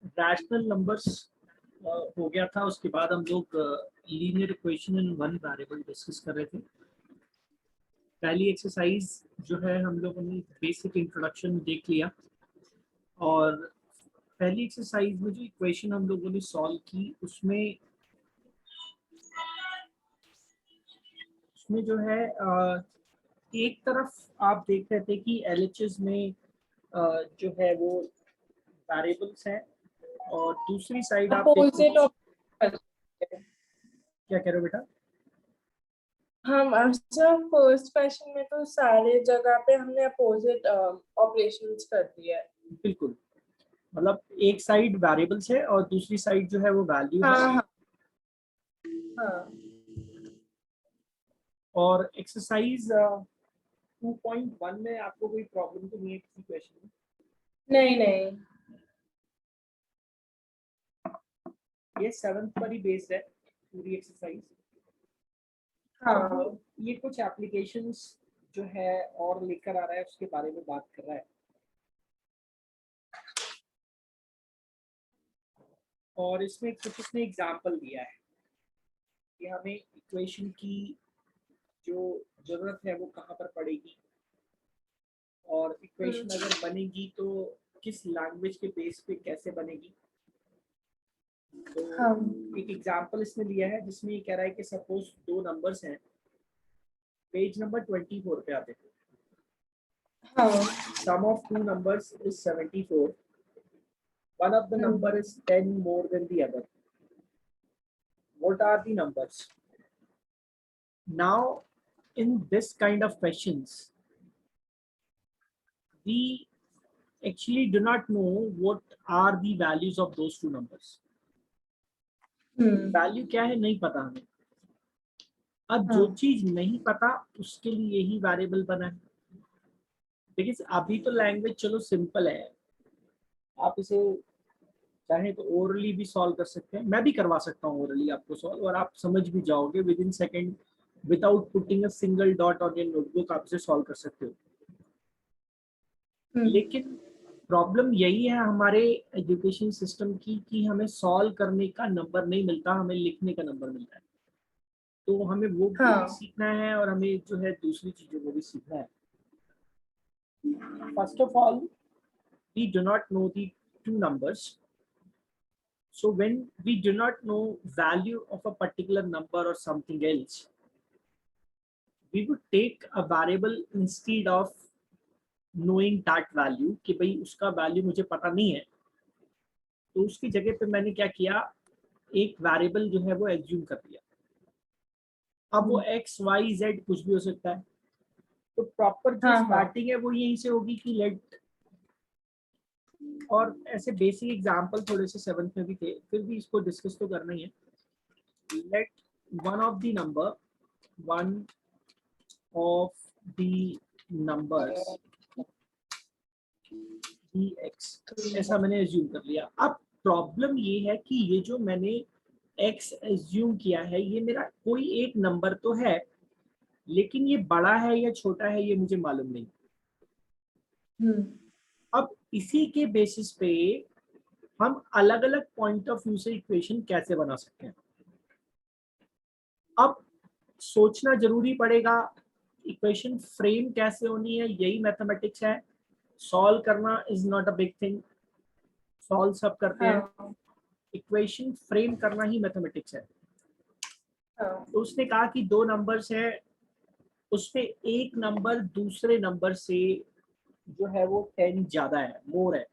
Rational numbers हो गया था, उसके बाद हम लोग linear equation in one variable discuss कर रहे थे। पहली एक्सरसाइज जो है हम लोगों ने बेसिक इंट्रोडक्शन देख लिया, और पहली एक्सरसाइज में जो इक्वेशन हम लोगों ने सॉल्व की उसमें जो है एक तरफ आप देख रहे थे कि एलएचएस में जो है वो वेरिएबल्स हैं, और दूसरी साइड आप अपोजिट ऑफ क्या कह रहे हो बेटा? हम अच्छा फर्स्ट क्वेश्चन में तो सारे जगह पे हमने अपोजिट ऑपरेशंस कर दिया है। बिल्कुल, मतलब एक साइड वेरिएबल्स है और दूसरी साइड जो है वो वैल्यू है। हाँ हाँ। और एक्सरसाइज 2.1 में आपको कोई प्रॉब्लम तो नहीं है किसी क्वेश्चन में? नहीं नहीं, ये 7th पर ही बेस्ड है पूरी एक्सरसाइज। हाँ अब ये कुछ एप्लीकेशंस जो है और लेकर आ रहा है, उसके बारे में बात कर रहा है। और इसमें कुछ इसने एग्जांपल दिया है कि हमें इक्वेशन की जो जरूरत है वो कहाँ पर पड़ेगी, और इक्वेशन अगर बनेगी तो किस लैंग्वेज के बेस पे कैसे बनेगी। तो हाँ एक एग्जांपल इसने लिया है जिसमें ये कह रहा है कि सपोज दो नंबर्स हैं, पेज नंबर 24 पे आते हैं। हाँ। Sum of two numbers is 74. One of the number is 10 more than the other. What are the numbers? Now, in this kind of questions, we actually do not know what are the values of those two numbers. Value क्या है नहीं पता हमें। अब जो चीज नहीं पता उसके लिए यही वेरिएबल बना है। देखिए अभी तो लैंग्वेज चलो सिंपल है, आप इसे चाहे तो ओरली भी सॉल्व कर सकते हैं, मैं भी करवा सकता हूँ ओरली आपको सॉल्व, और आप समझ भी जाओगे with in second without putting a single dot on your notebook, आप इसे सॉल्व कर सकते हो। लेकिन प्रॉब्लम यही है हमारे एजुकेशन सिस्टम की कि हमें सॉल्व करने का नंबर नहीं मिलता, हमें लिखने का नंबर मिलता है। तो हमें वो भी सीखना है और हमें जो है दूसरी चीजों को भी सीखना है। First of all, we do not know the two numbers. So when we do not know value of a particular number or something else, we would take a variable instead of knowing that value कि भाई उसका value मुझे पता नहीं है, तो उसकी जगह पे मैंने क्या किया, एक वेरिएबल जो है वो एज्यूम कर दिया। अब वो x y z कुछ भी हो सकता है, तो प्रॉपर जो स्टार्टिंग है वो यहीं से होगी कि लेट, और ऐसे बेसिक एग्जांपल थोड़े से 7th में भी थे, फिर भी इसको डिस्कस तो करना ही है। Let one of the number one of the numbers dx, ऐसा मैंने एज्यूम कर लिया। अब प्रॉब्लम ये है कि ये जो मैंने x एज्यूम किया है ये मेरा कोई एक नंबर तो है, लेकिन ये बड़ा है या छोटा है ये मुझे मालूम नहीं। अब इसी के बेसिस पे हम अलग अलग पॉइंट ऑफ व्यू से इक्वेशन कैसे बना सकते हैं। अब सोचना जरूरी पड़ेगा इक्वेशन फ्रेम कैसे होनी है, यही मैथमेटिक्स है। सॉल्व करना is not a big thing, solve सब करते हैं, इक्वेशन फ्रेम करना ही मैथमेटिक्स है। तो उसने कहा कि दो नंबर्स है, उसमें एक नंबर दूसरे नंबर से जो है वो 10 ज्यादा है, मोर है।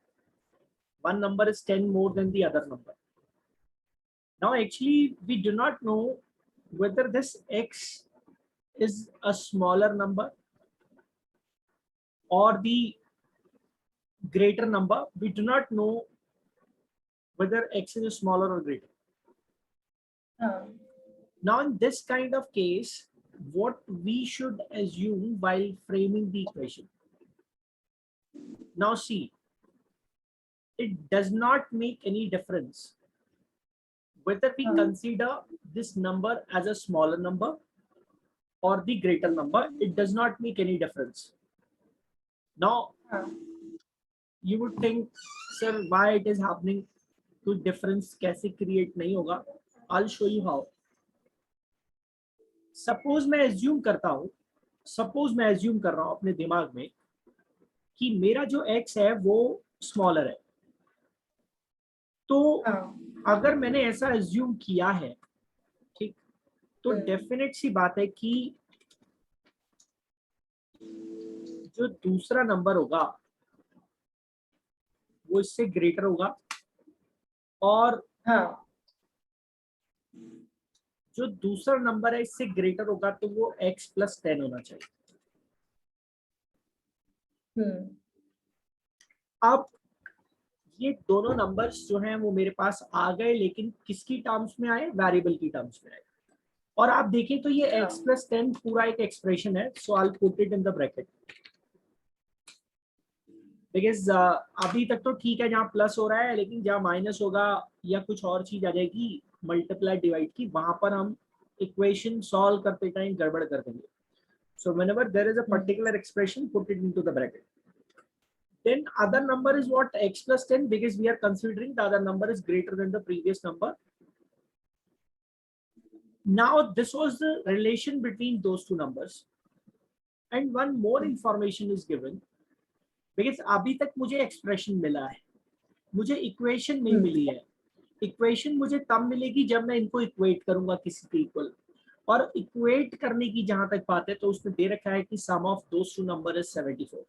One number is 10 more than the other number. Now actually we do not know whether this x is a smaller number or the greater number. We do not know whether x is smaller or greater. Now in this kind of case, what we should assume while framing the equation, now see, it does not make any difference whether we consider this number as a smaller number or the greater number. It does not make any difference. Now you would think, sir, why it is happening? तो difference कैसे create नहीं होगा, I will show you how. Suppose मैं assume करता हूँ, suppose मैं assume कर रहा हूँ अपने दिमाग में कि मेरा जो x है वो स्मॉलर है। तो अगर मैंने ऐसा एज्यूम किया है, ठीक, तो डेफिनेट सी बात है कि जो दूसरा नंबर होगा वो इससे ग्रेटर होगा, और हाँ, जो दूसरा नंबर है इससे ग्रेटर होगा तो वो x+10 होना चाहिए। अब ये दोनों नंबर्स जो हैं वो मेरे पास आ गए, लेकिन किसकी टर्म्स में आए, वेरिएबल की टर्म्स में आए। और आप देखें तो ये x+10 पूरा एक एक्सप्रेशन है, so I will put it in the bracket, because अभी तक तो ठीक है जहाँ प्लस हो रहा है, लेकिन जहाँ माइनस होगा या कुछ और चीज आ जाएगी मल्टीप्लाई डिवाइड की, वहां पर हम इक्वेशन सॉल्व करते टाइम गड़बड़ कर देंगे। सो whenever there is a particular expression, put it into the bracket. Then other number is what, x+10, because we are considering the other number is greater than the previous number. Now this was the relation between those two numbers, and one more information is given, because अभी तक मुझे expression मिला है, मुझे equation नहीं मिली है। Equation मुझे तब मिलेगी जब मैं इनको इक्वेट करूंगा किसी के इक्वल, और इक्वेट करने की जहां तक बात है तो उसमें दे रखा है कि sum of those two number is 74।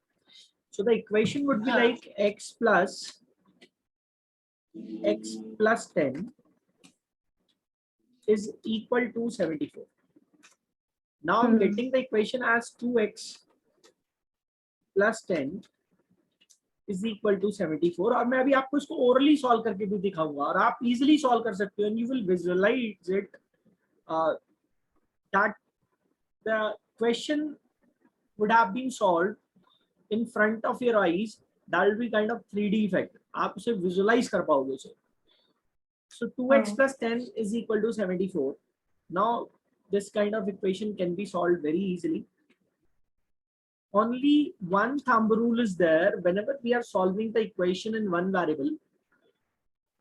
So the equation would be like x plus 10 is equal to 74. Now I'm getting the equation as 2x plus 10 is equal to 74, और मैं अभी आपको इसको ओरली सॉल्व करके भी दिखाऊंगा, और आप इजीली सॉल्व कर सकते हो, and you will visualise it that the question would have been solved in front of your eyes. That will be kind of 3D effect, आप उसे visualize कर पाओगे उसे। So 2x plus 10 is equal to 74. Now this kind of equation can be solved very easily. Only one thumb rule is there whenever we are solving the equation in one variable.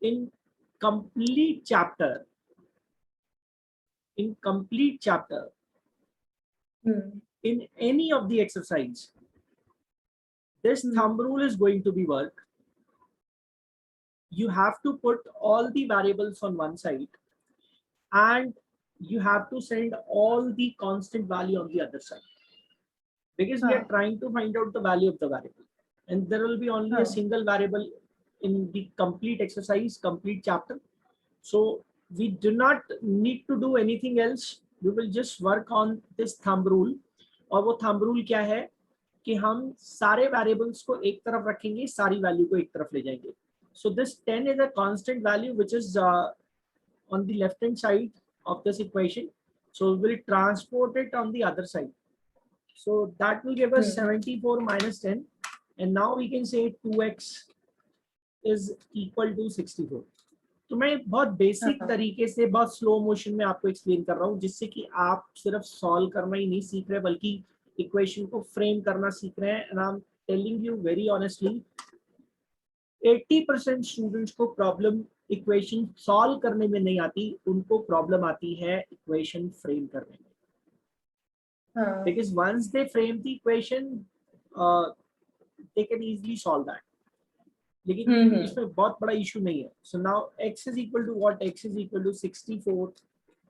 In complete chapter, in any of the exercise, this thumb rule is going to be work. You have to put all the variables on one side, and you have to send all the constant value on the other side, because we are trying to find out the value of the variable, and there will be only a single variable in the complete exercise, complete chapter. So we do not need to do anything else. We will just work on this thumb rule. और वो thumb rule क्या है कि हम सारे variables को एक तरफ रखेंगे, सारी value को एक तरफ ले जाएंगे. So this 10 is a constant value which is on the left hand side of this equation. So we will transport it on the other side. So that will give us 74 minus 10, and now we can say 2x is equal to 64. तो मैं बहुत basic तरीके से बहुत slow motion में आपको explain कर रहा हूँ, जिससे कि आप सिर्फ सॉल्व करना ही नहीं सीख रहे बल्कि इक्वेशन को फ्रेम करना सीख रहे हैं। And I am telling you very honestly, 80% students को प्रॉब्लम इक्वेशन सॉल्व करने में नहीं आती, उनको प्रॉब्लम आती है इक्वेशन फ्रेम करने में। Because once they frame the equation they can easily solve that, लेकिन इसमें बहुत बड़ा इशू नहीं है। So now x is equal to what? X is equal to 64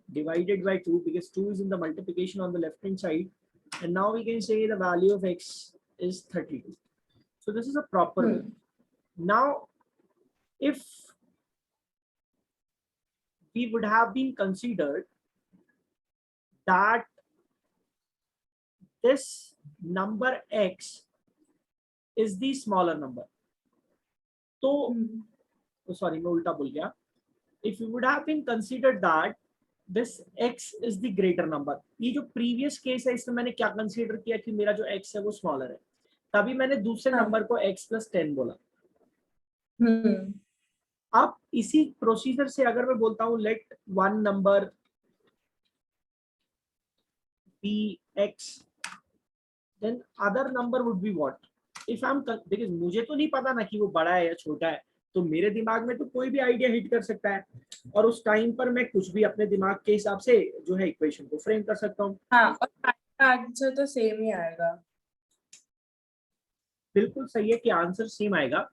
divided by 2, because 2 is in the multiplication on the left hand side, and now we can say the value of x is 32. So this is a proper way. Now if we would have been considered that this number x is the smaller number, तो sorry मैं उल्टा बोल गया, if you would have been considered that this x is the greater number, ये जो previous case है इसमें मैंने क्या कंसीडर किया कि मेरा जो x है वो स्मॉलर है, तभी मैंने दूसरे नंबर को x plus 10 बोला। अब इसी प्रोसीजर से अगर मैं बोलता हूँ let one number be x, then other number would be what? If I'm, because मुझे तो नहीं पता ना कि वो बड़ा है या छोटा है, तो मेरे दिमाग में तो कोई भी आइडिया हिट कर सकता है और उस टाइम पर मैं कुछ भी अपने दिमाग के हिसाब से जो है इक्वेशन को फ्रेम कर सकता हूँ। हाँ, और आंसर तो सेम ही आएगा। बिल्कुल सही है कि आंसर सेम आएगा,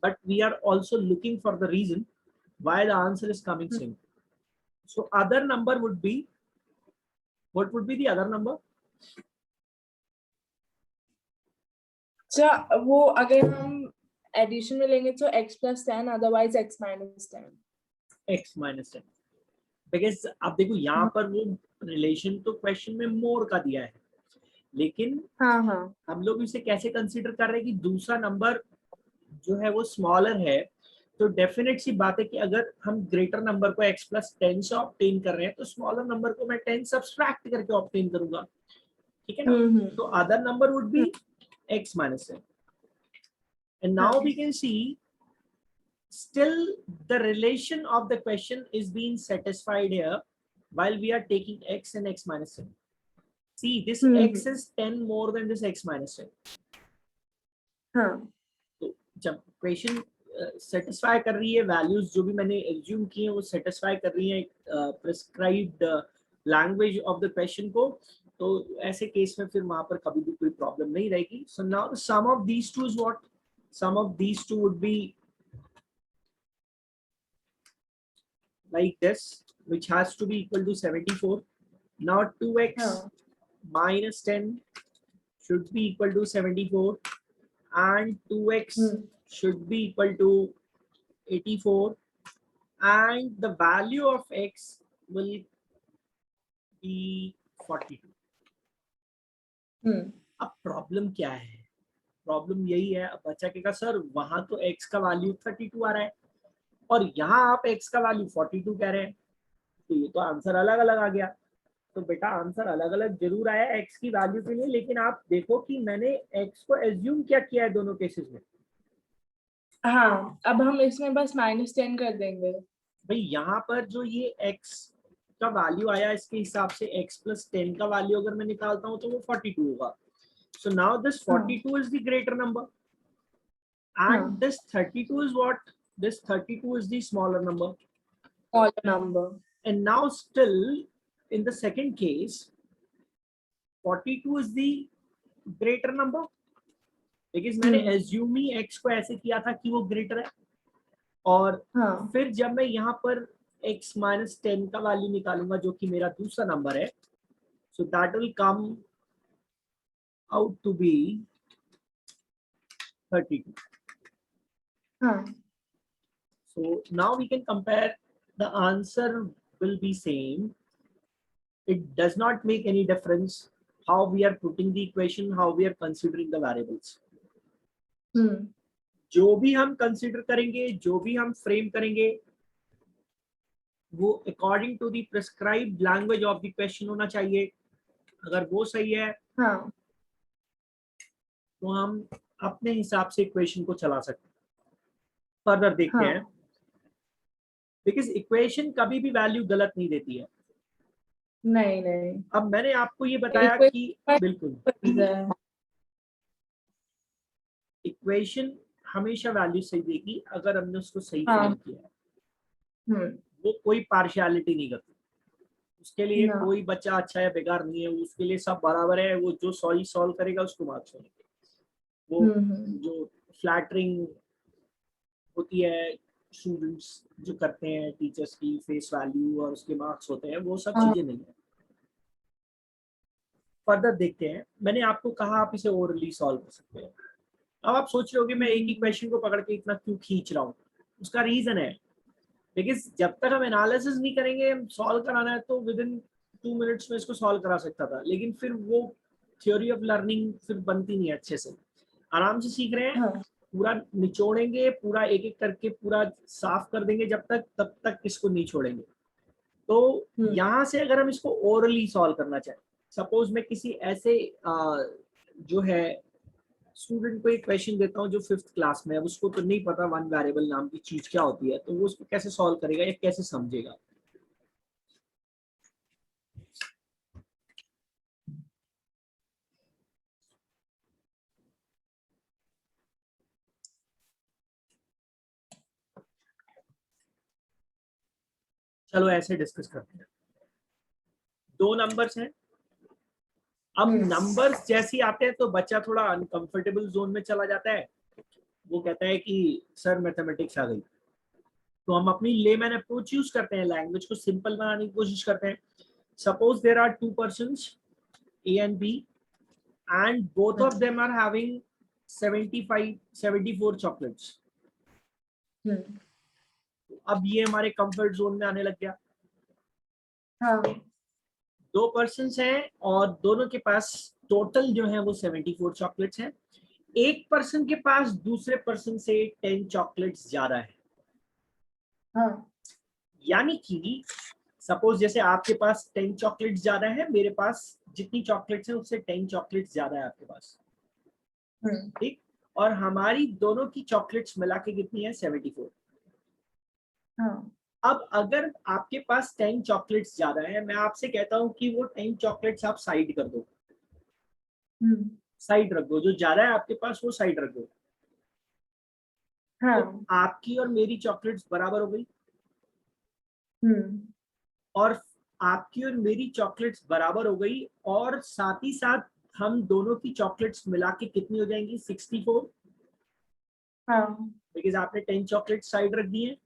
but we are also looking for the reason why the answer is coming same. So other number would be, what would be the other number? अच्छा, वो अगर हम एडिशन में लेंगे तो x+10, otherwise x-10। X minus 10, because अब देखो यहाँ पर वो रिलेशन तो क्वेश्चन में मोर का दिया है, लेकिन हाँ हाँ हम लोग इसे कैसे कंसीडर कर रहे हैं कि दूसरा नंबर जो है वो स्मॉलर है, तो डेफिनेट सी बात है कि अगर हम ग्रेटर नंबर को x+10 से ऑब्टेन कर रहे हैं तो स्मॉलर नंबर को मैं 10 सब्सट्रैक्ट करके ऑब्टेन करूंगा, ठीक है ना। तो other number would be x minus 10, and now we can see still the relation of the question is being satisfied here while we are taking x and x minus 10. See, this x is 10 more than this x minus 10. हाँ तो जब question satisfy कर रही है, values जो भी मैंने assume किए हैं वो सेटिस्फाई कर रही है prescribed language of the question को, तो ऐसे केस में फिर वहां पर कभी भी कोई प्रॉब्लम नहीं रहेगी. So now sum of these two is what, sum of these two would be like this, which has to be equal to 74. Now 2x minus 10 should be equal to 74 and 2x should be equal to 84 and the value of x will be 42. अब problem क्या है? Problem यही है, अब बच्चा कहेगा sir वहां तो x का वैल्यू 32 आ रहा है और यहाँ आप x का वैल्यू 42 कह रहे हैं, तो ये तो आंसर अलग अलग आ गया. तो बेटा आंसर अलग अलग जरूर आया x की वैल्यू के लिए, लेकिन आप देखो कि मैंने x को एज्यूम क्या किया है दोनों केसेस में. हाँ, अब हम इसमें बस -10 कर देंगे भाई यहाँ पर जो ये x का वैल्यू आया इसके हिसाब से x+10 का वैल्यू अगर मैं निकालता हूँ तो वो 42 होगा. So now this 42 is the greater number and this 32 is what? This 32 is the smaller number. And now still in the second case 42 is the greater number because मैंने assume ही x को ऐसे किया था कि वो greater है, और फिर जब मैं यहाँ पर x minus 10 का वैल्यू निकालूंगा जो कि मेरा दूसरा नंबर है, so that will come out to be 32. So now we can compare, the answer will be same. It does not make any difference how we are putting the equation, how we are considering the variables. जो भी हम consider करेंगे, जो भी हम frame करेंगे, वो according to the prescribed language of the question होना चाहिए. अगर वो सही है तो हम अपने हिसाब से इक्वेशन को चला सकते हैं. फर्दर देखते हैं, बिकॉज इक्वेशन कभी भी वैल्यू गलत नहीं देती है. नहीं. अब मैंने आपको ये बताया कि बिल्कुल इक्वेशन हमेशा वैल्यू सही देगी अगर हमने उसको सही फ्रेम किया है. वो कोई पार्शियलिटी नहीं करती. उसके लिए कोई बच्चा अच्छा या बेकार नहीं है, उसके लिए सब बराबर है. वो जो सॉल्व करेगा उसको मार्क्स मिलेंगे. वो जो फ्लैटरिंग होती है स्टूडेंट्स जो करते हैं टीचर्स की फेस वैल्यू और उसके मार्क्स होते हैं, वो सब चीजें नहीं है. फर्दर देखते हैं. मैंने आपको कहा आप इसे ओरली सॉल्व कर सकते हैं. अब आप सोच रहे होगे मैं एक ही क्वेश्चन को पकड़ के इतना क्यों खींच रहा हूँ. उसका रीजन है बिकॉज जब तक हम एनालिसिस नहीं करेंगे, हम सॉल्व कराना है तो विद इन 2 मिनट्स में इसको सॉल्व करा सकता था, लेकिन फिर वो थ्योरी ऑफ लर्निंग फिर बनती नहीं अच्छे से. आराम से सीख रहे हैं, पूरा निचोड़ेंगे, पूरा एक एक करके पूरा साफ कर देंगे तब तक इसको नहीं छोड़ेंगे. तो यहाँ से अगर हम इसको ओरली सॉल्व करना चाहें, सपोज मैं किसी ऐसे जो है स्टूडेंट को एक क्वेश्चन देता हूँ जो 5th क्लास में है, उसको तो नहीं पता वन वेरिएबल नाम की चीज क्या होती है, तो वो उसको कैसे सॉल्व करेगा या कैसे समझेगा. चलो ऐसे डिस्कस करते हैं। 2 नंबर्स हैं। अब नंबर्स जैसे ही आते हैं तो बच्चा थोड़ा अनकंफर्टेबल जोन में चला जाता है। वो कहता है कि सर मैथमेटिक्स आ गई। तो हम अपनी लेमैन अप्रोच यूज करते हैं, लैंग्वेज को सिंपल बनाने की कोशिश करते हैं। Suppose there are 2 persons A and B and both of them are having 74 chocolates. अब ये हमारे कंफर्ट जोन में आने लग गया। हाँ 2 पर्सन्स हैं और दोनों के पास टोटल जो है वो 74 चॉकलेट्स हैं। एक पर्सन के पास दूसरे पर्सन से 10 चॉकलेट्स ज्यादा है। हाँ यानी कि सपोज जैसे आपके पास 10 चॉकलेट्स ज्यादा है, मेरे पास जितनी चॉकलेट्स हैं उससे 10 चॉकलेट्स ज्यादा है आपके पास, ठीक। और हमारी दोनों की चॉकलेट्स मिला के कितनी है? 74। हाँ अब अगर आपके पास 10 चॉकलेट्स ज्यादा है, मैं आपसे कहता हूं कि वो 10 चॉकलेट्स आप साइड कर दो, साइड रख दो, जो ज्यादा है आपके पास वो साइड रख दो। हाँ तो आपकी और मेरी चॉकलेट्स बराबर हो गई। और आपकी और मेरी चॉकलेट्स बराबर हो गई और साथ ही साथ हम दोनों की चॉकलेट्स मिला के कितनी हो जाएंगी? 64। हाँ बिकॉज आपने 10 चॉकलेट साइड रख दी है।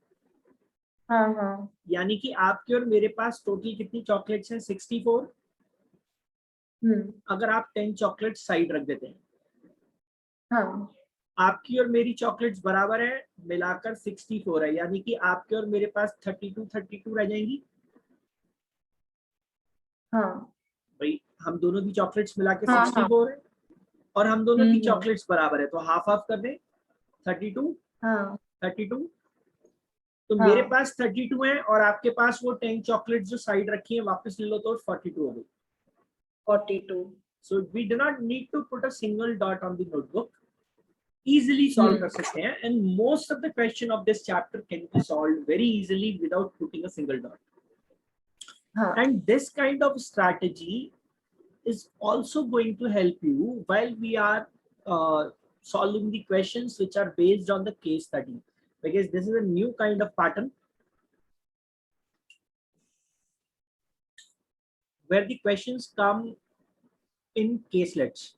हाँ हाँ यानी कि आपके और मेरे पास टोटल कितनी चॉकलेट्स हैं? 64। अगर आप 10 चॉकलेट साइड रख देते हैं, हाँ आपकी और मेरी चॉकलेट्स बराबर है, मिलाकर 64 है। यानी कि आपके और मेरे पास 32 रह जाएंगी। हाँ भाई हम दोनों की चॉकलेट्स मिला के हाँ 64 है और हम दोनों की चॉकलेट्स बराबर है, तो हाफ हाफ कर दें। 32 हाँ 32। तो मेरे हाँ पास 32 है और आपके पास वो 10 चॉकलेट जो साइड रखी है वापस ले लो तो 42 हो गई। 42। So we do not need to put a single dot on the notebook. Easily solve कर सकते हैं, and most of the question of this chapter can be solved very easily without putting a single dot. हाँ And this kind of strategy is also going to help you while we are solving the questions which are based on the case study, because this is a new kind of pattern where the questions come in caselets.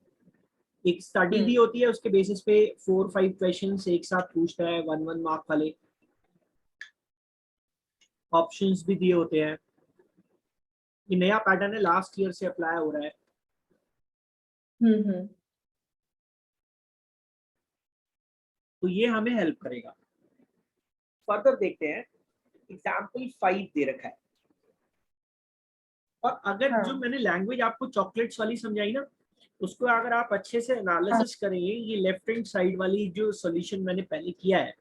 एक study दी होती है, उसके basis पे 4-5 questions एक साथ पूछता है, 1-1 mark वाले। ऑप्शंस भी दिए होते हैं। ये नया पैटर्न है, लास्ट ईयर से अप्लाई हो रहा है। तो ये हमें हेल्प करेगा। फर्दर देखते हैं। एग्जाम्पल 5 दे रखा है, और अगर जो मैंने लैंग्वेज आपको चॉकलेट्स वाली समझाई ना, उसको अगर आप अच्छे से एनालिसिस करेंगे, ये लेफ्ट हैंड साइड वाली जो सॉल्यूशन मैंने पहले किया है,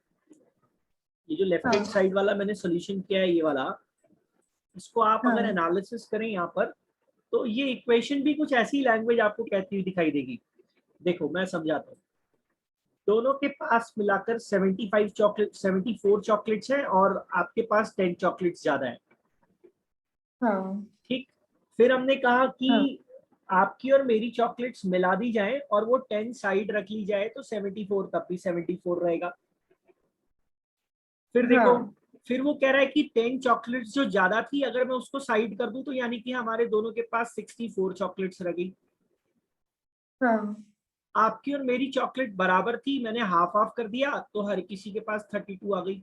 ये जो लेफ्ट हैंड साइड वाला मैंने सॉल्यूशन किया है, ये वाला, इसको आप अगर एनालिसिस करें यहाँ पर, तो ये इक्वेशन भी कुछ ऐसी लैंग्वेज आपको कहती हुई दिखाई देगी। देखो मैं समझाता हूँ। दोनों के पास मिलाकर 74 चॉकलेट्स हैं और आपके पास 10 चॉकलेट्स ज्यादा है, ठीक। फिर हमने कहा कि आपकी और मेरी चॉकलेट्स मिला दी जाए और वो 10 साइड रख ली जाए तो 74 तब भी 74 रहेगा। फिर देखो, फिर वो कह रहा है कि 10 चॉकलेट्स जो ज्यादा थी अगर मैं उसको साइड कर दूं तो यानी कि हमारे दोनों के पास 64 चॉकलेट्स रह गई। आपकी और मेरी चॉकलेट बराबर थी, मैंने हाफ हाफ कर दिया तो हर किसी के पास 32 आ गई।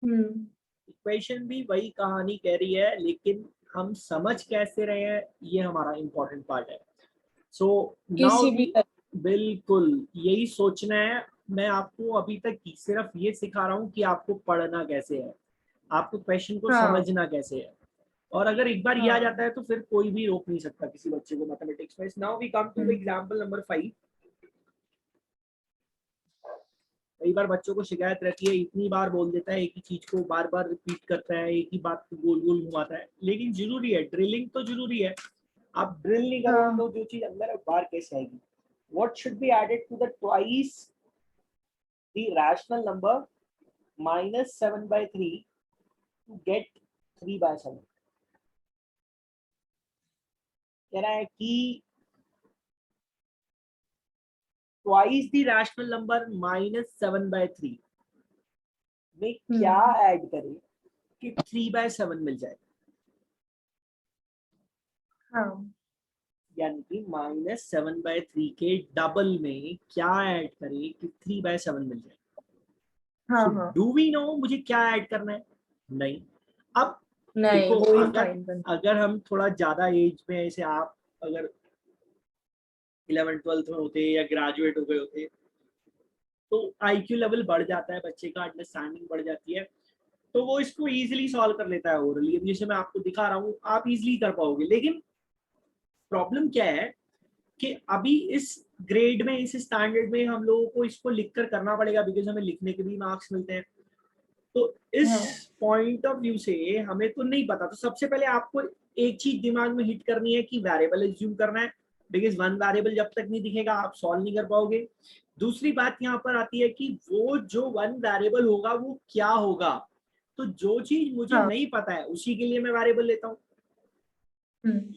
इक्वेशन भी वही कहानी कह रही है, लेकिन हम समझ कैसे रहे हैं ये हमारा इंपॉर्टेंट पार्ट है। सो नाउ बिल्कुल यही सोचना है। मैं आपको अभी तक सिर्फ ये सिखा रहा हूँ कि आपको पढ़ना कैसे है, आपको क्वेश्चन को समझना कैसे है, और अगर एक बार ये आ जाता है तो फिर कोई भी रोक नहीं सकता किसी बच्चे को मैथमेटिक्स में। Now we come to example number 5। कई बार बच्चों को शिकायत रहती है, इतनी बार बोल देता है, एक ही चीज को बार बार रिपीट करता है, एक ही बात को गोल गोल घुमाता है। लेकिन जरूरी है, ड्रिलिंग तो जरूरी है। आप ड्रिल नहीं करोगे तो जो चीज अंदर है बाहर कैसे आएगी? What should be added to the twice the rational number minus 7/3 to get 3/7? कह रहा है कि twice the rational number minus 7/3 में क्या ऐड करें कि 3/7 मिल जाए, हाँ यानी कि -7/3 के डबल में क्या ऐड करें कि 3/7 मिल जाए। हाँ सो हाँ डू वी नो मुझे क्या ऐड करना है? नहीं। अब नहीं, देखो, वो ही अगर फाइंड करना। अगर हम थोड़ा ज्यादा एज में, ऐसे आप अगर 11th-12th में होते या ग्रेजुएट हो गए होते, तो IQ लेवल बढ़ जाता है बच्चे का, अंडरस्टैंडिंग बढ़ जाती है, तो वो इसको इजीली सॉल्व कर लेता है ओरली। अब जैसे मैं आपको दिखा रहा हूँ, आप इजीली कर पाओगे। लेकिन प्रॉब्लम क्या है कि अभी इस ग्रेड में, इस स्टैंडर्ड में हम लोगों को इसको लिख कर करना पड़ेगा, बिकॉज हमें लिखने के भी मार्क्स मिलते हैं। तो इस हाँ पॉइंट ऑफ व्यू से हमें तो नहीं पता। तो सबसे पहले आपको एक चीज दिमाग में हिट करनी है कि वेरिएबल एज्यूम करना है, बिकॉज वन वेरिएबल जब तक नहीं दिखेगा आप सॉल्व नहीं कर पाओगे। दूसरी बात यहाँ पर आती है कि वो जो वन वेरिएबल होगा वो क्या होगा। तो जो चीज मुझे हाँ नहीं पता है उसी के लिए मैं वेरिएबल लेता हूँ।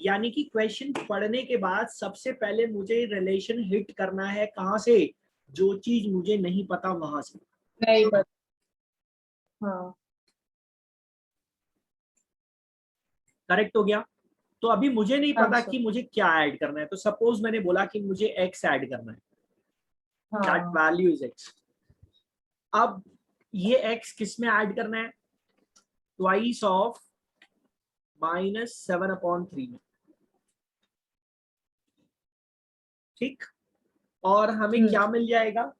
यानी कि क्वेश्चन पढ़ने के बाद सबसे पहले मुझे रिलेशन हिट करना है, कहाँ से? जो चीज मुझे नहीं पता वहां से। नहीं पता। हाँ करेक्ट हो गया? तो अभी मुझे नहीं हाँ पता सर। कि मुझे क्या ऐड करना है। तो सपोज मैंने बोला कि मुझे x ऐड करना है, दैट हाँ वैल्यू इज x। अब ये x किस में ऐड करना है? ट्वाइस ऑफ -7/3 में। ठीक। और हमें क्या मिल जाएगा?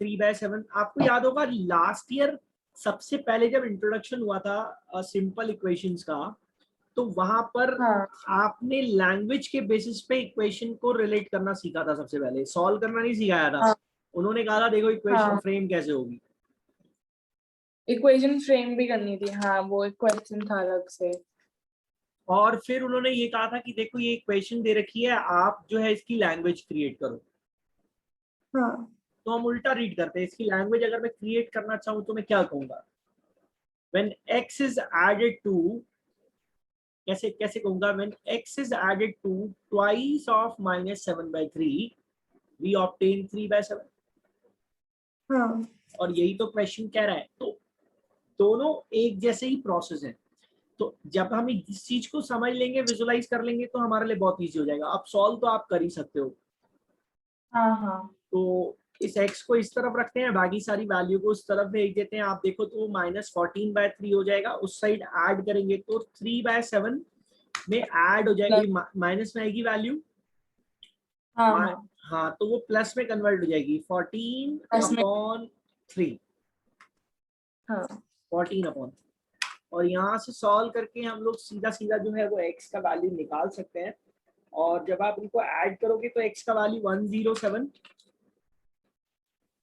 3/7। आपको याद होगा लास्ट ईयर सबसे पहले जब इंट्रोडक्शन हुआ था सिंपल इक्वेशंस का, तो वहां पर हाँ आपने लैंग्वेज के बेसिस पे इक्वेशन को रिलेट करना सीखा था। सबसे पहले सॉल्व करना नहीं सिखाया था। हाँ उन्होंने कहा था देखो इक्वेशन हाँ फ्रेम कैसे होगी। इक्वेशन फ्रेम भी करनी थी। हाँ वो एक क्वेश्चन था अलग से। और फिर उन्होंने ये कहा था कि देखो ये इक्वेशन दे रखी है, आप जो है इसकी लैंग्वेज क्रिएट करो। हाँ तो हम उल्टा रीड करते हैं, इसकी लैंग्वेज अगर मैं क्रिएट करना चाहूँ तो मैं क्या कहूंगा? When x is added to, कैसे कैसे कहूंगा? When x is added to twice of -7/3 we obtain 3/7। हाँ और यही तो क्वेश्चन कह रहा है। तो दोनों एक जैसे ही प्रोसेस है। तो जब हम इस चीज को समझ लेंगे, विजुलाइज कर लेंगे, तो हमारे लिए बहुत इजी हो जाएगा। अब सॉल्व तो आप कर ही सकते हो। हाँ हाँ तो इस x को इस तरफ रखते हैं, बाकी सारी वैल्यू को उस तरफ भेज देते हैं। आप देखो तो -14/3 हो जाएगा। उस साइड ऐड करेंगे तो 3/7 में ऐड हो प्लस। जाएगी, माइनस में आएगी वैल्यू। हाँ हाँ हाँ, तो वो प्लस में कन्वर्ट हो जाएगी, 14 प्लस में। अपॉन 3। हाँ 14 और यहाँ से सॉल्व करके हम लोग सीधा सीधा जो है वो x का वैल्यू निकाल सकते हैं। और जब आप इनको ऐड करोगे तो x का वैल्यू 107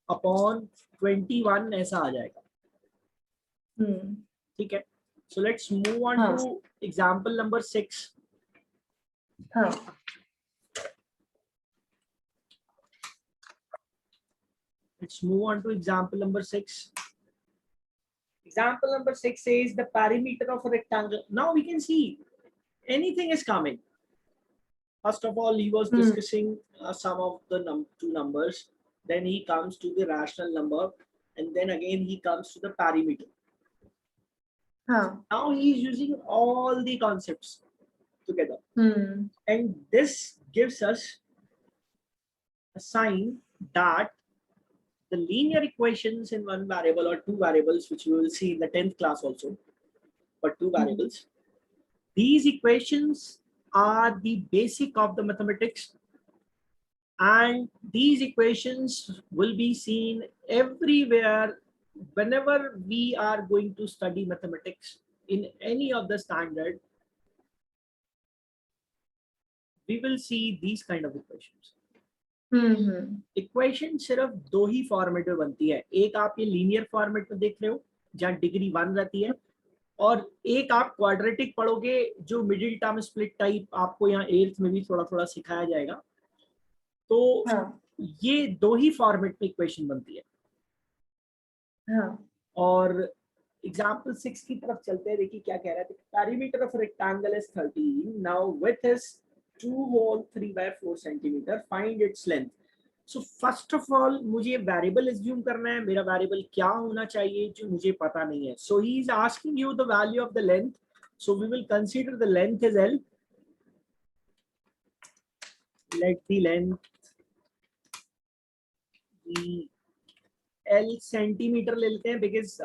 अपॉन 21 ऐसा आ जाएगा। ठीक है। सो लेट्स मूव ऑन हाँ टू एग्जांपल नंबर 6। हाँ Let's move on to example number 6. Example number 6 says the perimeter of a rectangle. Now we can see anything is coming. First of all, he was discussing sum of the two numbers. Then he comes to the rational number, and then again he comes to the perimeter. हाँ Now he is using all the concepts together, and this gives us a sign that the linear equations in one variable or two variables, which we will see in the 10th class also, but two variables, these equations are the basic of the mathematics, and these equations will be seen everywhere whenever we are going to study mathematics in any of the standard. We will see these kind of equations. Equation सिर्फ दो ही format में बनती है। एक आप ये linear format में देख रहे हो जहाँ डिग्री 1 रहती है, और एक आप क्वाड्रेटिक पढ़ोगे जो मिडिल टर्म स्प्लिट टाइप आपको यहाँ 8th में भी थोड़ा थोड़ा सिखाया जाएगा। तो हाँ ये दो ही फॉर्मेट में इक्वेशन बनती है। हाँ और एग्जाम्पल 6 की तरफ चलते हैं। देखिए क्या कह रहा है। Perimeter of rectangle is 13, now width is 2 whole 3/4 centimetre, find its length. So first of all मुझे वेरिएबल एज्यूम करना है, मेरा वेरिएबल क्या होना चाहिए जो मुझे पता नहीं है. So he is asking you the value of the length. So we will consider the length is L. Let the length L centimetre ले लेते हैं, बिकॉज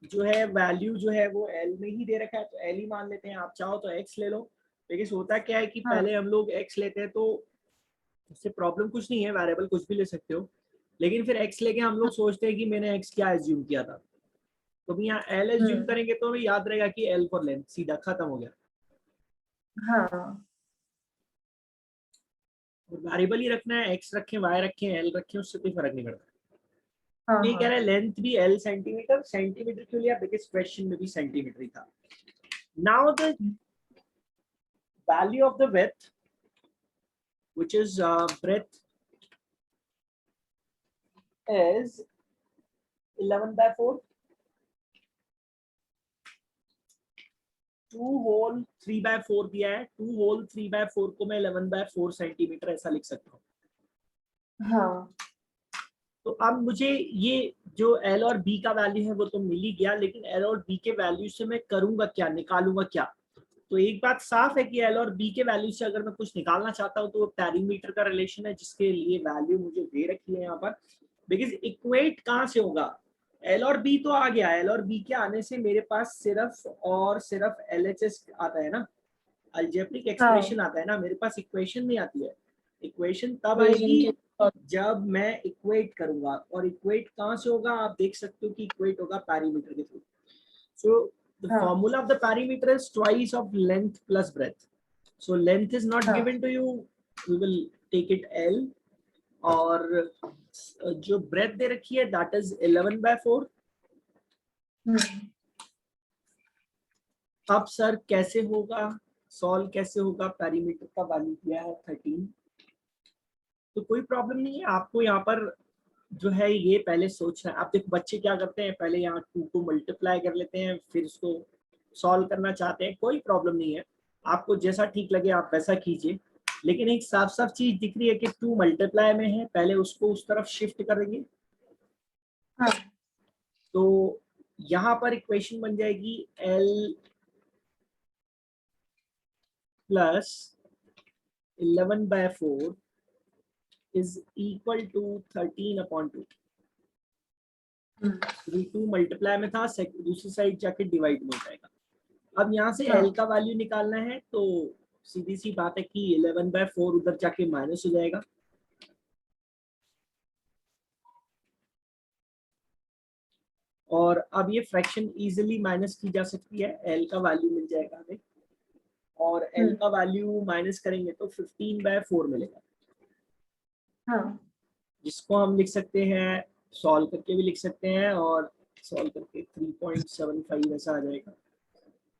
जो है वैल्यू जो है वो एल में ही दे रखा है, तो एल ही मान लेते हैं. आप चाहो तो एक्स ले लो, बिकॉज होता क्या है कि हाँ. पहले हम लोग एक्स लेते हैं तो उससे प्रॉब्लम कुछ नहीं है, वेरिएबल कुछ भी ले सकते हो. लेकिन फिर एक्स लेके हम लोग सोचते हैं कि मैंने एक्स क्या एज्यूम किया था, तो भी यहाँ एल एज्यूम करेंगे तो हमें याद रहेगा कि एल फॉर लेंथ, सीधा खत्म हो गया. हाँ. वेरिएबल ही रखना है, एक्स रखें वाई रखें एल रखें, उससे कोई फर्क नहीं पड़ता. हाँ. ये कह रहा हाँ. है लेंथ भी एल सेंटीमीटर. सेंटीमीटर क्यों लिया, बिकॉज क्वेश्चन में भी सेंटीमीटर ही था. Now the value of the width which is breadth is 11/4. 2 whole 3/4 दिया है. 2 होल 3/4 को मैं 11/4 सेंटीमीटर ऐसा लिख सकता हूँ. हाँ. तो अब मुझे ये जो एल और बी का वैल्यू है वो तो मिल ही गया, लेकिन एल और बी के वैल्यू से मैं करूंगा क्या, निकालूंगा क्या. तो एक बात साफ है कि एल और बी के वैल्यू से अगर मैं कुछ निकालना चाहता हूँ तो वो पेरीमीटर का रिलेशन है, जिसके लिए वैल्यू मुझे दे रखी है यहाँ पर. बिकॉज इक्वेट कहाँ से होगा, एल और बी तो आ गया, एल और बी के आने से मेरे पास सिर्फ और सिर्फ एलएचएस आता है ना, अलजेब्रिक हाँ. एक्सप्रेशन आता है ना, मेरे पास इक्वेशन नहीं आती है. इक्वेशन तब इक्वेशन आएगी के जब मैं इक्वेट करूंगा, और इक्वेट कहाँ से होगा, आप देख सकते हो कि इक्वेट होगा पैरीमीटर के थ्रू. सो the हाँ. formula of the perimeter is twice of length plus breadth. So length is not हाँ. given to you, we will take it L. और जो breadth दे रखी है that is 11/4. अब सर कैसे होगा, सॉल्व कैसे होगा, पेरीमीटर का वैल्यू दिया है 13. तो कोई प्रॉब्लम नहीं है, आपको यहाँ पर जो है ये पहले सोचना है. आप देखो बच्चे क्या करते हैं, पहले यहाँ 2 को मल्टीप्लाई कर लेते हैं, फिर उसको सॉल्व करना चाहते हैं. कोई प्रॉब्लम नहीं है, आपको जैसा ठीक लगे आप वैसा कीजिए. लेकिन एक साफ साफ चीज दिख रही है कि 2 मल्टीप्लाई में है, पहले उसको उस तरफ शिफ्ट करेंगे. हाँ. तो यहाँ पर इक्वेशन बन जाएगी L plus 11/4 is equal to 13/2. 2 multiply में था, दूसरी साइड जाके डिवाइड में हो जाएगा. अब यहाँ से हाँ. L का वैल्यू निकालना है, तो सीधी सी बात है कि 11/4 उधर जाके माइनस हो जाएगा. और अब ये फ्रैक्शन इजीली माइनस की जा सकती है, L का वैल्यू मिल जाएगा हमें, और L का वैल्यू माइनस करेंगे तो 15/4 मिलेगा. हाँ. जिसको हम लिख सकते हैं, सॉल्व करके भी लिख सकते हैं, और सॉल्व करके 3.75 ऐसा आ जाएगा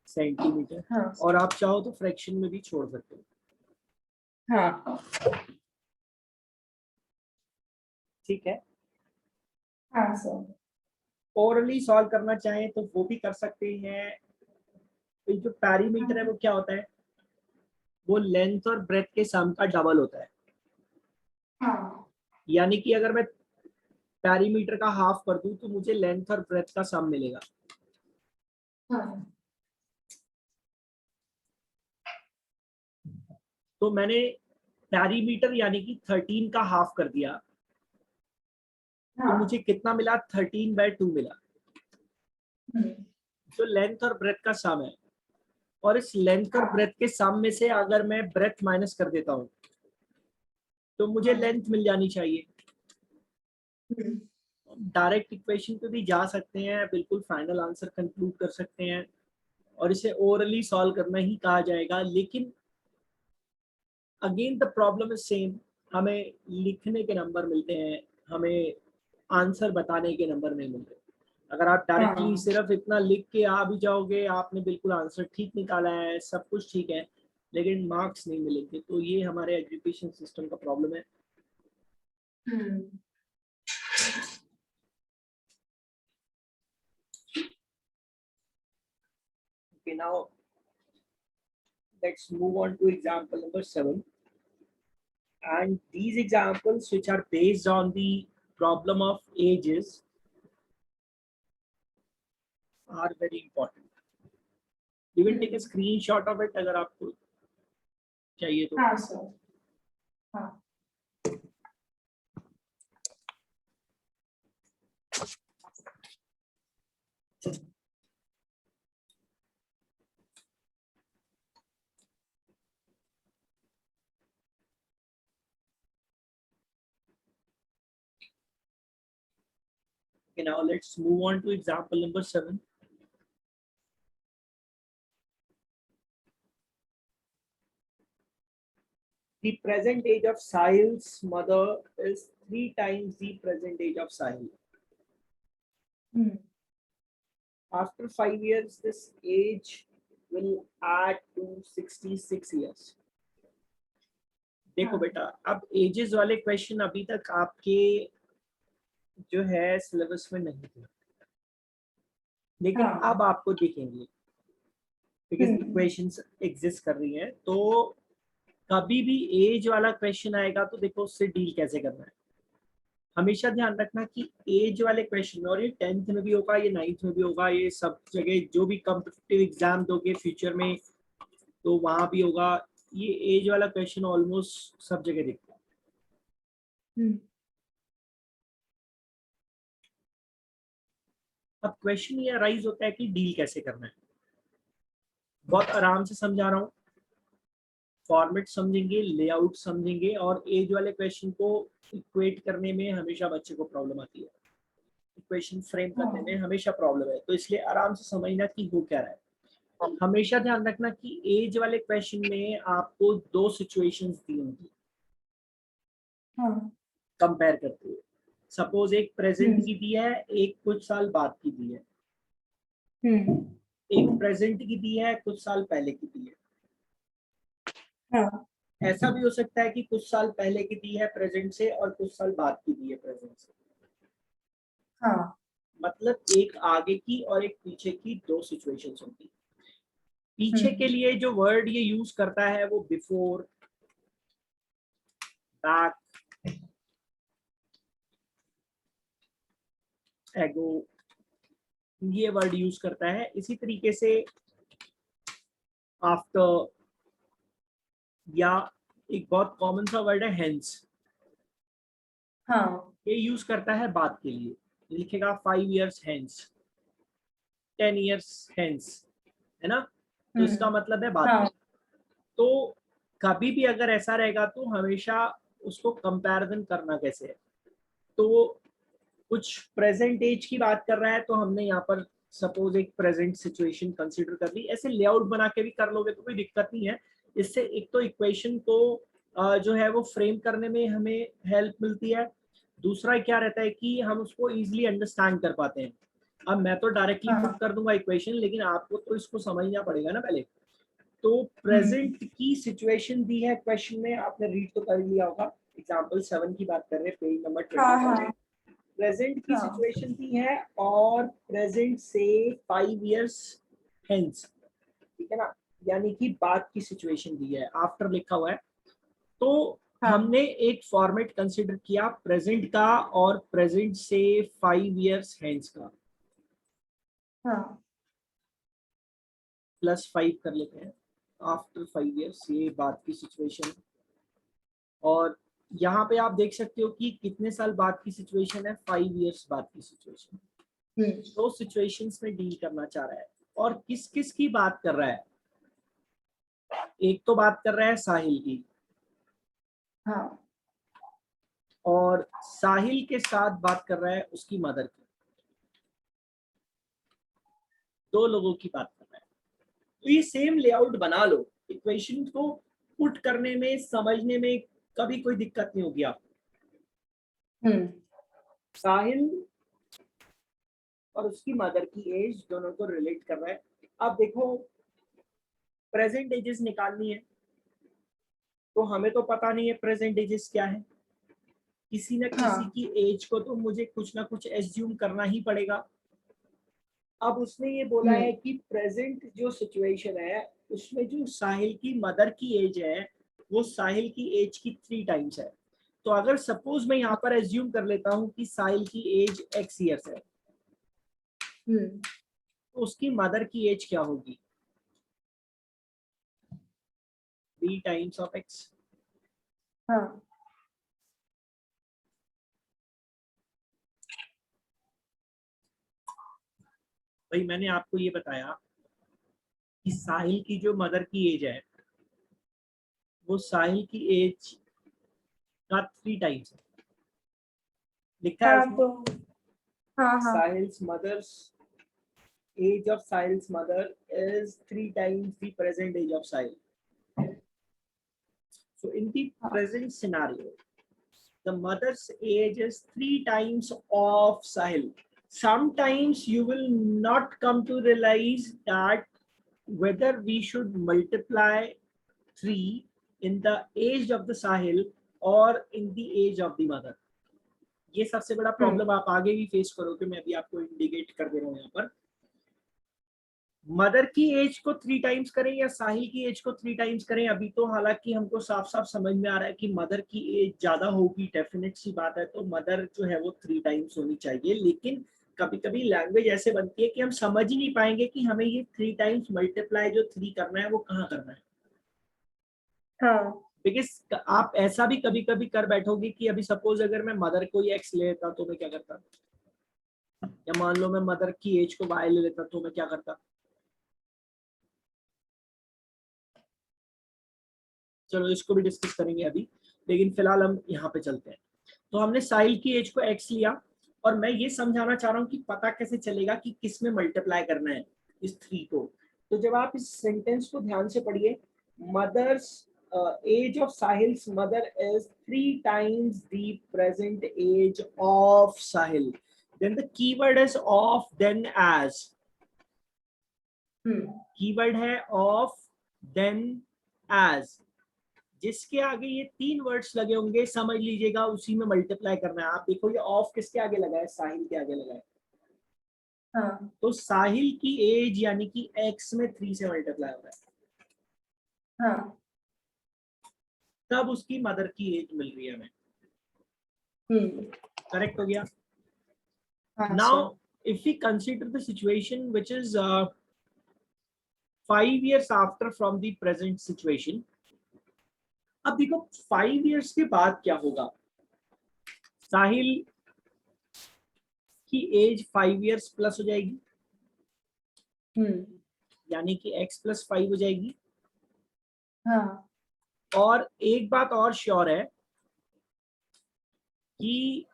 सेंटीमीटर. हाँ. और आप चाहो तो फ्रैक्शन में भी छोड़ सकते हो. हाँ. ठीक है. हाँ सर. ओरली सॉल्व करना चाहें तो वो भी कर सकते हैं. तो जो पैरीमीटर है वो क्या होता है, वो लेंथ और ब्रेथ के सम का डबल होता है. हाँ. यानी कि अगर मैं पैरीमीटर का हाफ कर दूं तो मुझे लेंथ और ब्रेथ का सम मिलेगा. हाँ. तो मैंने पैरीमीटर यानी कि 13 का हाफ कर दिया, तो मुझे कितना मिला, 13/2 मिला, जो लेंथ और ब्रेथ का सम है. और इस लेंथ और ब्रेथ के सम में से अगर मैं ब्रेथ माइनस कर देता हूँ तो मुझे लेंथ मिल जानी चाहिए. डायरेक्ट इक्वेशन पे भी जा सकते हैं, बिल्कुल फाइनल आंसर कंक्लूड कर सकते हैं, और इसे ओरली सॉल्व करना ही कहा जाएगा. लेकिन again the problem is same, हमें लिखने के नंबर मिलते हैं, हमें आंसर बताने के नंबर नहीं मिलते. अगर आप डायरेक्टली सिर्फ इतना लिख के आ भी जाओगे, आपने बिल्कुल आंसर ठीक निकाला है, सब कुछ ठीक है, लेकिन मार्क्स नहीं मिलेंगे. तो ये हमारे एजुकेशन सिस्टम का प्रॉब्लम है. Okay, now let's move on to example number 7. And these examples which are based on the problem of ages are very important. You will take a screenshot of it अगर आपको चाहिए तो. हाँ sir. हाँ. Okay, now let's move on to example number 7. The present age of Sahil's mother is 3 times the present age of Sahil. After 5 years, this age will add to 66 years. देखो बेटा, अब edges वाले question अभी तक आपके जो है syllabus में नहीं थे, लेकिन अब आपको दिखेंगे बिकॉज इक्वेशंस एग्जिस्ट कर रही हैं. तो कभी भी एज वाला क्वेश्चन आएगा तो देखो उससे डील कैसे करना है. हमेशा ध्यान रखना कि एज वाले क्वेश्चन में, और ये 10th में भी होगा, ये 9th में भी होगा, ये सब जगह जो भी कॉम्पिटिटिव एग्जाम दोगे फ्यूचर में तो वहां भी होगा, ये एज वाला क्वेश्चन ऑलमोस्ट सब जगह दिखता है. अब क्वेश्चन ये अराइज होता है कि डील कैसे करना है. बहुत आराम से समझा रहा हूँ, फॉर्मेट समझेंगे, लेआउट समझेंगे, और एज वाले क्वेश्चन को इक्वेट करने में हमेशा बच्चे को प्रॉब्लम आती है, इक्वेशन फ्रेम करने में हमेशा प्रॉब्लम है. तो इसलिए आराम से समझना कि हो क्या रहा है. हमेशा ध्यान रखना कि एज वाले क्वेश्चन में आपको 2 सिचुएशंस दी होंगी कंपेयर करते हुए. सपोज एक प्रेजेंट की दी है, एक कुछ साल बाद की दी है. एक प्रेजेंट की दी है, कुछ साल पहले की दी है. ऐसा भी हो सकता है कि कुछ साल पहले की दी है प्रेजेंट से और कुछ साल बाद की दी है प्रेजेंट से. मतलब एक आगे की और एक पीछे की 2 सिचुएशंस होंगी. पीछे के लिए जो वर्ड ये यूज करता है वो बिफोर, बैक, एगो, ये वर्ड यूज करता है. इसी तरीके से आफ्टर, या एक बहुत कॉमन सा वर्ड है हेंस, ये यूज करता है बाद के लिए. लिखेगा 5 years hence, 10 years hence, है ना. तो इसका मतलब है बाद में. तो कभी भी अगर ऐसा रहेगा तो हमेशा उसको कंपैरिजन करना कैसे है. तो कुछ प्रेजेंट एज की बात कर रहा है तो हमने यहाँ पर सपोज एक प्रेजेंट सिचुएशन कंसीडर कर ली. ऐसे लेआउट बना के भी कर लोगे तो कोई दिक्कत नहीं है. इससे एक तो इक्वेशन को जो है वो फ्रेम करने में हमें हेल्प मिलती है. दूसरा क्या रहता है कि हम उसको इजीली अंडरस्टैंड कर पाते हैं. अब मैं तो डायरेक्टली पुट कर दूंगा इक्वेशन, लेकिन आपको तो इसको समझना पड़ेगा ना पहले. तो प्रेजेंट की सिचुएशन दी है क्वेश्चन में, आपने रीड तो कर लिया होगा. एग्जांपल 7 की बात कर रहे हैं, पेज नंबर 24. प्रेजेंट की सिचुएशन दी है और प्रेजेंट से 5 years हेंस, ठीक है ना, यानी कि बाद की सिचुएशन दी है, आफ्टर लिखा हुआ है. तो हमने एक फॉर्मेट कंसीडर किया प्रेजेंट का और प्रेजेंट से 5 years हेंस का. +5 कर लेते हैं. आफ्टर 5 years ये बाद की सिचुएशन. और यहाँ पे आप देख सकते हो कि कितने साल बाद की सिचुएशन है, 5 years बाद की सिचुएशन. 2 सिचुएशंस में डील करना चाह रहा है. और किस किस की बात कर रहा है. एक तो बात कर रहा है साहिल की, और साहिल के साथ बात कर रहा है उसकी मदर की. 2 लोगों की बात कर रहा है. तो ये सेम लेआउट बना लो. इक्वेशन को पुट करने में, समझने में कभी कोई दिक्कत नहीं होगी आपको. साहिल और उसकी मदर की एज दोनों को रिलेट कर रहा है. अब देखो प्रेजेंट एजेस निकालनी है तो हमें तो पता नहीं है प्रेजेंट एजेस क्या है. किसी न किसी की एज को तो मुझे कुछ ना कुछ एज्यूम करना ही पड़ेगा. अब उसने ये बोला है कि प्रेजेंट जो सिचुएशन है उसमें जो साहिल की मदर की एज है वो साहिल की एज की 3 टाइम्स है। तो अगर सपोज मैं यहाँ पर एज्यूम कर लेता हूँ कि साहिल की एज x ईयर्स है, तो उसकी मदर की एज क्या होगी? 3 टाइम्स ऑफ x। हाँ भाई मैंने आपको ये बताया कि साहिल की जो मदर की एज है वो साहिल की एज का 3 टाइम्स है, लिखा है हाँ उसमें। तो हाँ हाँ Sahil's mother's age of Sahil's mother is 3 times the present age of Sahil. So in the हाँ present scenario, the mother's age is 3 times of Sahil. Sometimes you will not come to realize that whether we should multiply 3 in the age of the Sahil or in the age of the mother. ये सबसे बड़ा problem आप आगे भी face करोगे, मैं अभी आपको इंडिकेट कर दे रहा हूँ यहाँ पर। मदर की एज को 3 टाइम्स करें या साहिल की एज को 3 टाइम्स करें, अभी तो हालांकि हमको साफ साफ समझ में आ रहा है कि मदर की एज ज्यादा होगी, डेफिनेट सी बात है, तो मदर जो है वो 3 टाइम्स होनी चाहिए। लेकिन कभी कभी लैंग्वेज ऐसे बनती है कि हम समझ ही नहीं पाएंगे कि हमें ये 3 टाइम्स मल्टीप्लाई जो 3 करना है वो कहाँ करना है। हाँ बिकॉज आप ऐसा भी कभी कभी कर बैठोगे कि अभी सपोज अगर मैं मदर को ही एक्स ले लेता तो मैं क्या करता, या मान लो मैं मदर की एज को वाई ले लेता तो मैं क्या करता। चलो इसको भी डिस्कस करेंगे अभी, लेकिन फिलहाल हम यहाँ पे चलते हैं। तो हमने साहिल की एज को x लिया, और मैं ये समझाना चाह रहा हूँ कि पता कैसे चलेगा कि किस में मल्टीप्लाई करना है इस 3 को। तो जब आप इस सेंटेंस को ध्यान से पढ़िए, mother's age of Sahil's mother is 3 times the present age of Sahil, then the keyword is of, then age. Keyword है ऑफ, देन एज, जिसके आगे ये 3 वर्ड्स लगे होंगे समझ लीजिएगा उसी में मल्टीप्लाई करना है। आप देखो ये ऑफ किसके आगे लगा है, साहिल के आगे लगा है। हाँ तो साहिल की एज यानी कि x में 3 से मल्टीप्लाई हो रहा है, हाँ तब उसकी मदर की एज मिल रही है हमें। करेक्ट हो गया। हाँ now if we consider the situation which is 5 years after from the present situation. अब देखो 5 years के बाद क्या होगा, साहिल की एज 5 years प्लस हो जाएगी, यानी कि x प्लस 5 हो जाएगी। हाँ और एक बात और श्योर है कि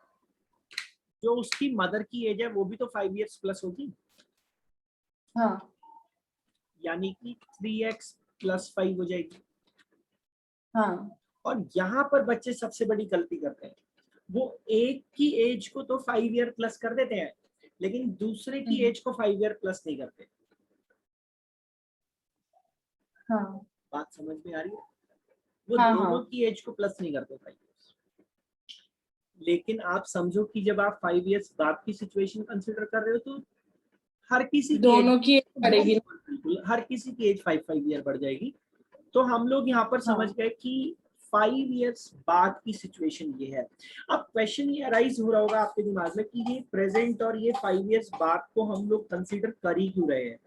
जो उसकी मदर की एज है वो भी तो 5 years प्लस होगी, हाँ यानी कि 3x प्लस 5 हो जाएगी। हाँ और यहाँ पर बच्चे सबसे बड़ी गलती करते हैं, वो एक की एज को तो 5 year प्लस कर देते हैं, लेकिन दूसरे की एज को 5 year प्लस नहीं करते। हाँ बात समझ में आ रही है? वो हाँ दोनों हाँ की एज को प्लस नहीं करते 5 years। लेकिन आप समझो कि जब आप 5 years बाद की सिचुएशन कंसिडर कर रहे हो तो हर किसी की एज, दोनों की पड़ेगी। बिल्कुल हर किसी की एज 5 ईयर बढ़ जाएगी। तो हम लोग यहाँ पर समझ हाँ गए कि 5 years बाद की सिचुएशन ये है। अब क्वेश्चन ये अराइज हो रहा होगा आपके दिमाग में कि ये प्रेजेंट और ये 5 years बाद को हम लोग कंसीडर कर ही क्यों रहे हैं।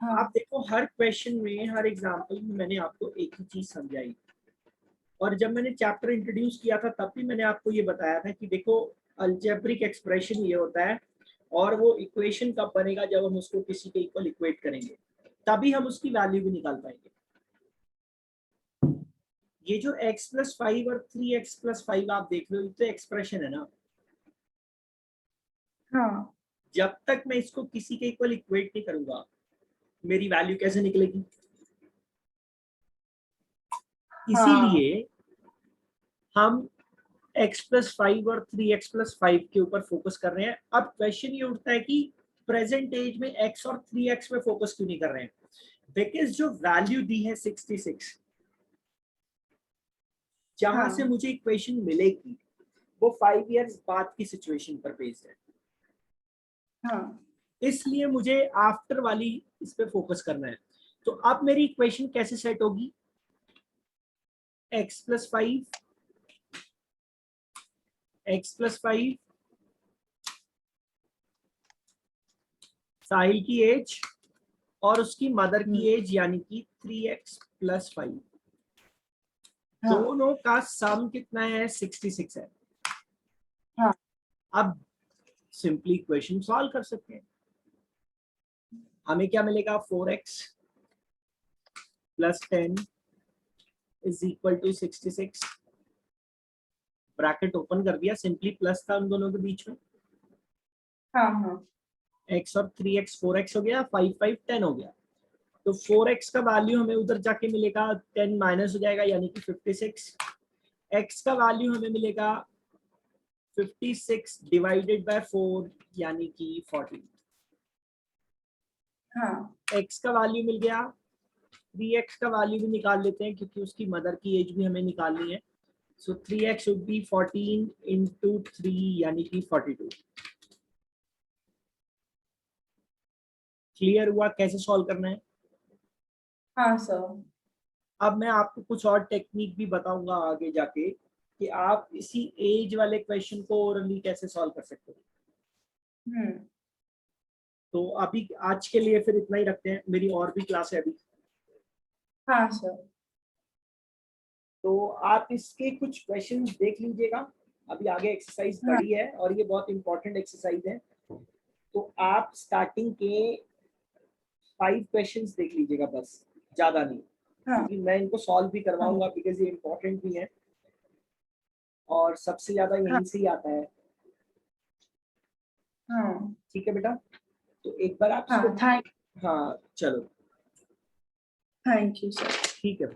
हाँ आप देखो हर क्वेश्चन में, हर एग्जाम्पल में मैंने आपको एक ही चीज समझाई, और जब मैंने चैप्टर इंट्रोड्यूस किया था तब भी मैंने आपको ये बताया था कि देखो अलजेब्रिक एक्सप्रेशन ये होता है, और वो इक्वेशन कब बनेगा, जब हम उसको किसी के इक्वल इक्वेट करेंगे, तभी हम उसकी वैल्यू भी निकाल पाएंगे। ये जो x प्लस 5 और 3x प्लस 5 आप देख रहे हो, ये तो एक्सप्रेशन है ना। हाँ जब तक मैं इसको किसी के इक्वल इक्वेट नहीं करूंगा, मेरी वैल्यू कैसे निकलेगी? हाँ इसीलिए हम x प्लस 5 और 3x प्लस 5 के ऊपर फोकस कर रहे हैं। अब क्वेश्चन ये उठता है कि प्रेजेंट एज में x और 3x में फोकस क्यों नहीं कर रहे हैं? बिकॉज जो वैल्यू दी है 66, जहां से हाँ मुझे इक्वेशन मिलेगी वो 5 years बाद की सिचुएशन पर बेस्ड है। हाँ इसलिए मुझे आफ्टर वाली इस पे फोकस करना है। तो अब मेरी इक्वेशन कैसे सेट होगी, x प्लस 5 साहिल की एज और उसकी मदर की एज यानी कि 3x प्लस 5, दोनों का सम कितना है? 66 है। हाँ। अब सिंपली इक्वेशन सॉल्व कर सकते हैं। हमें क्या मिलेगा? 4x plus 10 is equal to 66। Bracket open कर दिया, सिंपली प्लस था उन दोनों के बीच में। हाँ हाँ x और 3x 4x हो गया, 5 5 10 हो गया। तो 4x का वैल्यू हमें उधर जाके मिलेगा, 10 माइनस हो जाएगा यानी कि 56। x का वैल्यू हमें मिलेगा 56 डिवाइडेड बाय 4 यानी कि 40। हाँ x का वैल्यू मिल गया। 3x का वैल्यू भी निकाल लेते हैं क्योंकि उसकी मदर की एज भी हमें निकालनी है। सो 3x वुड बी 14 इंटू 3 यानी कि 42। क्लियर हुआ कैसे सॉल्व करना है? हाँ सर। अब मैं आपको कुछ और टेक्निक भी बताऊंगा आगे जाके कि आप इसी एज वाले क्वेश्चन को ओरली कैसे सॉल्व कर सकते हो। तो अभी आज के लिए फिर इतना ही रखते हैं, मेरी और भी क्लास है अभी। हाँ सर। तो आप इसके कुछ क्वेश्चन देख लीजिएगा, अभी आगे एक्सरसाइज हाँ बड़ी है और ये बहुत इंपॉर्टेंट एक्सरसाइज है। तो आप स्टार्टिंग के 5 क्वेश्चंस देख लीजिएगा बस, ज्यादा नहीं, हाँ क्योंकि मैं इनको सॉल्व भी हाँ करवाऊंगा बिकॉज ये इंपॉर्टेंट भी है और सबसे ज्यादा हाँ यहीं से ही आता है। हाँ ठीक है बेटा, तो एक बार आप इसको, हाँ। हाँ चलो थैंक यू सर। ठीक है।